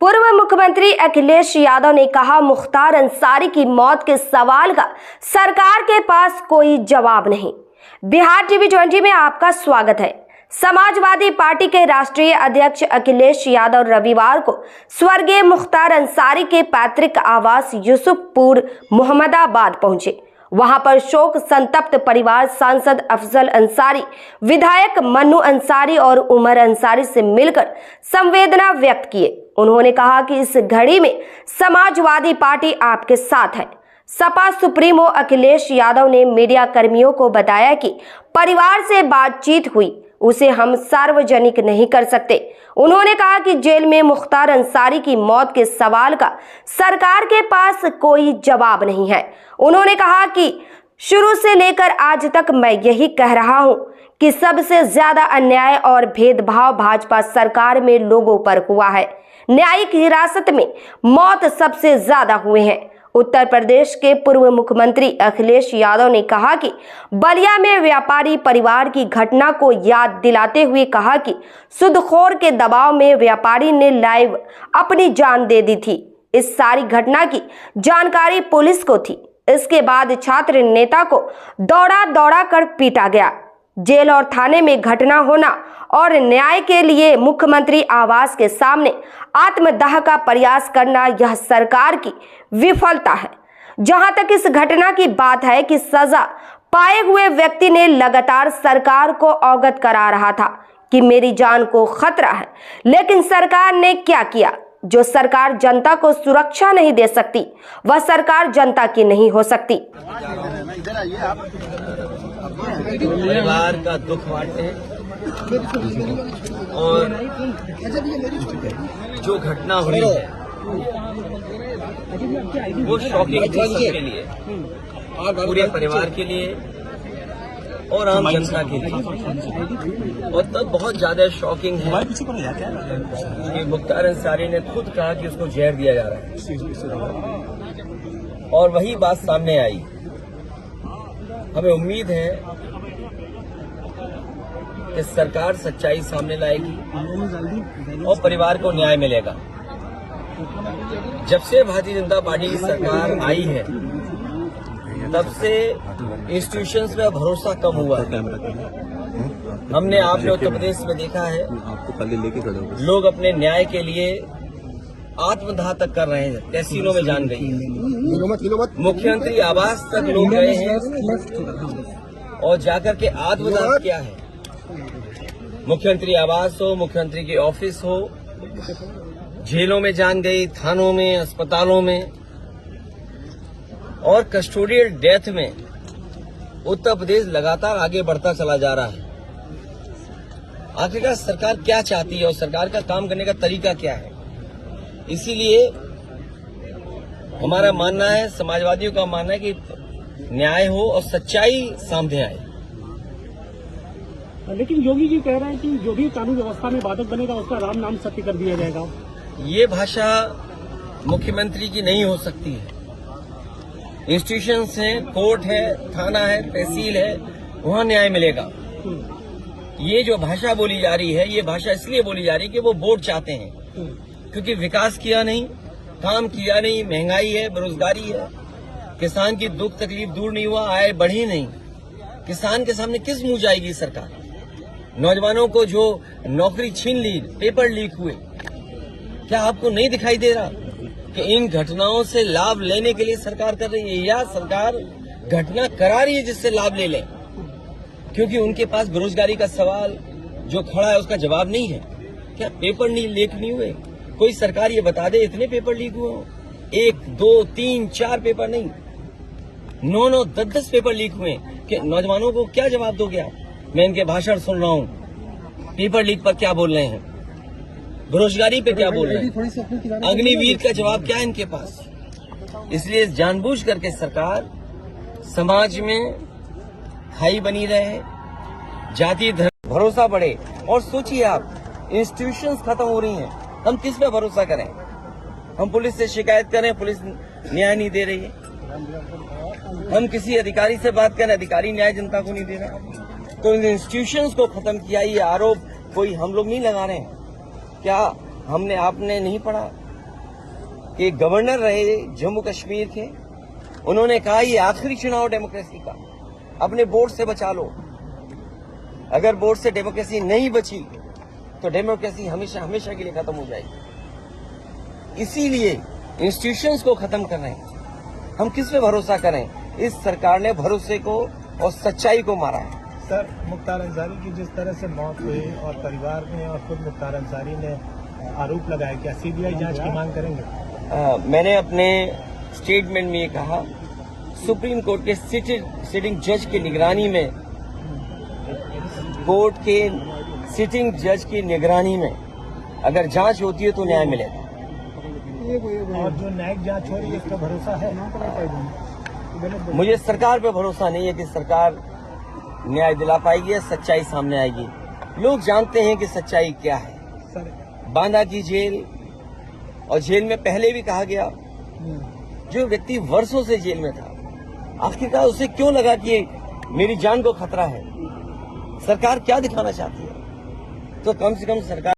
पूर्व मुख्यमंत्री अखिलेश यादव ने कहा, मुख्तार अंसारी की मौत के सवाल का सरकार के पास कोई जवाब नहीं। बिहार टीवी 20 में आपका स्वागत है। समाजवादी पार्टी के राष्ट्रीय अध्यक्ष अखिलेश यादव रविवार को स्वर्गीय मुख्तार अंसारी के पैतृक आवास यूसुफपुर मोहम्मदाबाद पहुंचे। वहां पर शोक संतप्त परिवार सांसद अफजल अंसारी, विधायक मन्नू अंसारी और उमर अंसारी से मिलकर संवेदना व्यक्त किए। उन्होंने कहा कि इस घड़ी में समाजवादी पार्टी आपके साथ है। सपा सुप्रीमो अखिलेश यादव ने मीडिया कर्मियों को बताया कि परिवार से बातचीत हुई, उसे हम सार्वजनिक नहीं कर सकते। उन्होंने कहा कि जेल में मुख्तार अंसारी की मौत के सवाल का सरकार के पास कोई जवाब नहीं है। उन्होंने कहा कि शुरू से लेकर आज तक मैं यही कह रहा हूं कि सबसे ज्यादा अन्याय और भेदभाव भाजपा सरकार में लोगों पर हुआ है। न्यायिक हिरासत में मौत सबसे ज्यादा हुए हैं। उत्तर प्रदेश के पूर्व मुख्यमंत्री अखिलेश यादव ने कहा कि बलिया में व्यापारी परिवार की घटना को याद दिलाते हुए कहा कि सूदखोर के दबाव में व्यापारी ने लाइव अपनी जान दे दी थी। इस सारी घटना की जानकारी पुलिस को थी। इसके बाद छात्र नेता को दौड़ा दौड़ा कर पीटा गया। जेल और थाने में घटना होना और न्याय के लिए मुख्यमंत्री आवास के सामने आत्मदाह का प्रयास करना, यह सरकार की विफलता है। जहां तक इस घटना की बात है कि सजा पाए हुए व्यक्ति ने लगातार सरकार को अवगत करा रहा था कि मेरी जान को खतरा है, लेकिन सरकार ने क्या किया? जो सरकार जनता को सुरक्षा नहीं दे सकती, वह सरकार जनता की नहीं हो सकती। परिवार का दुख बांटते हैं और जो घटना हुई है वो शॉकिंग थी सबके लिए, पूरे परिवार के लिए और आम जनता के लिए। और तब बहुत ज्यादा शॉकिंग है कि मुख्तार अंसारी ने खुद कहा कि उसको जहर दिया जा रहा है और वही बात सामने आई। हमें उम्मीद है कि सरकार सच्चाई सामने लाएगी और परिवार को न्याय मिलेगा। जब से भारतीय जनता पार्टी की सरकार आई है तब से इंस्टीट्यूशंस में भरोसा कम हुआ है। हमने आपने उत्तर प्रदेश में देखा है, लोग अपने न्याय के लिए आत्मदाह तक कर रहे हैं, तहसीलों में जान गई है। मुख्यमंत्री आवास तक लोग गए हैं और जाकर के आत्मदाह किया है। मुख्यमंत्री आवास हो, मुख्यमंत्री के ऑफिस हो, जेलों में जान गई, थानों में, अस्पतालों में और कस्टोडियल डेथ में उत्तर प्रदेश लगातार आगे बढ़ता चला जा रहा है। आखिरकार सरकार क्या चाहती है और सरकार का काम करने का तरीका क्या है? इसीलिए हमारा मानना है, समाजवादियों का मानना है कि न्याय हो और सच्चाई सामने आए। लेकिन योगी जी कह रहे हैं कि जो भी कानून व्यवस्था में बाधक बनेगा उसका राम नाम सत्य कर दिया जाएगा। ये भाषा मुख्यमंत्री की नहीं हो सकती है। इंस्टीट्यूशंस हैं, कोर्ट है, थाना है, तहसील है, वहां न्याय मिलेगा। ये जो भाषा बोली जा रही है, ये भाषा इसलिए बोली जा रही है कि वो वोट चाहते हैं, क्योंकि विकास किया नहीं, काम किया नहीं, महंगाई है, बेरोजगारी है, किसान की दुख तकलीफ दूर नहीं हुआ, आय बढ़ी नहीं। किसान के सामने किस मुंह जाएगी सरकार? नौजवानों को जो नौकरी छीन ली, पेपर लीक हुए, क्या आपको नहीं दिखाई दे रहा कि इन घटनाओं से लाभ लेने के लिए सरकार कर रही है, या सरकार घटना करा रही है जिससे लाभ ले लें? क्योंकि उनके पास बेरोजगारी का सवाल जो खड़ा है उसका जवाब नहीं है। क्या पेपर लीक नहीं हुए? कोई सरकार ये बता दे इतने पेपर लीक हुए हो? 1, 2, 3, 4 पेपर नहीं, 9, 10 पेपर लीक हुए कि नौजवानों को क्या जवाब दोगे आप? मैं इनके भाषण सुन रहा हूँ, पेपर लीक पर क्या बोल रहे हैं, बेरोजगारी पे क्या बोल रहे हैं, अग्निवीर का जवाब क्या है इनके पास? इसलिए जानबूझ करके सरकार समाज में खाई बनी रहे, जाति धर्म भरोसा बढ़े। और सोचिए आप, इंस्टीट्यूशंस खत्म हो रही हैं, हम किस पे भरोसा करें? हम पुलिस से शिकायत करें, पुलिस न्याय नहीं दे रही है। हम किसी अधिकारी से बात करें, अधिकारी न्याय जनता को नहीं दे रहा। तो इन इंस्टीट्यूशंस को खत्म किया, ये आरोप कोई हम लोग नहीं लगा रहे हैं। क्या हमने आपने नहीं पढ़ा कि गवर्नर रहे जम्मू कश्मीर के, उन्होंने कहा ये आखिरी चुनाव डेमोक्रेसी का, अपने वोट से बचा लो। अगर वोट से डेमोक्रेसी नहीं बची तो डेमोक्रेसी हमेशा हमेशा के लिए खत्म हो जाएगी। इसीलिए इंस्टीट्यूशंस को खत्म कर रहे हैं। हम किस पे भरोसा करें? इस सरकार ने भरोसे को और सच्चाई को मारा है। सर, मुख्तार अंसारी की जिस तरह से मौत हुई और परिवार ने और खुद मुख्तार अंसारी ने आरोप लगाया, क्या सीबीआई जांच की मांग करेंगे? मैंने अपने स्टेटमेंट में ये कहा, सुप्रीम कोर्ट के सिटिंग जज की निगरानी में, कोर्ट के सिटिंग जज की निगरानी में अगर जांच होती है तो न्याय मिलेगा। और जो न्यायिक जांच हो रही है इस पर भरोसा है? मुझे सरकार पे भरोसा नहीं है कि सरकार न्याय दिला पाएगी या सच्चाई सामने आएगी। लोग जानते हैं कि सच्चाई क्या है। बांदा की जेल, और जेल में पहले भी कहा गया, जो व्यक्ति वर्षों से जेल में था, आखिरकार उसे क्यों लगा कि मेरी जान को खतरा है? सरकार क्या दिखाना चाहती है? तो कम से कम सरकार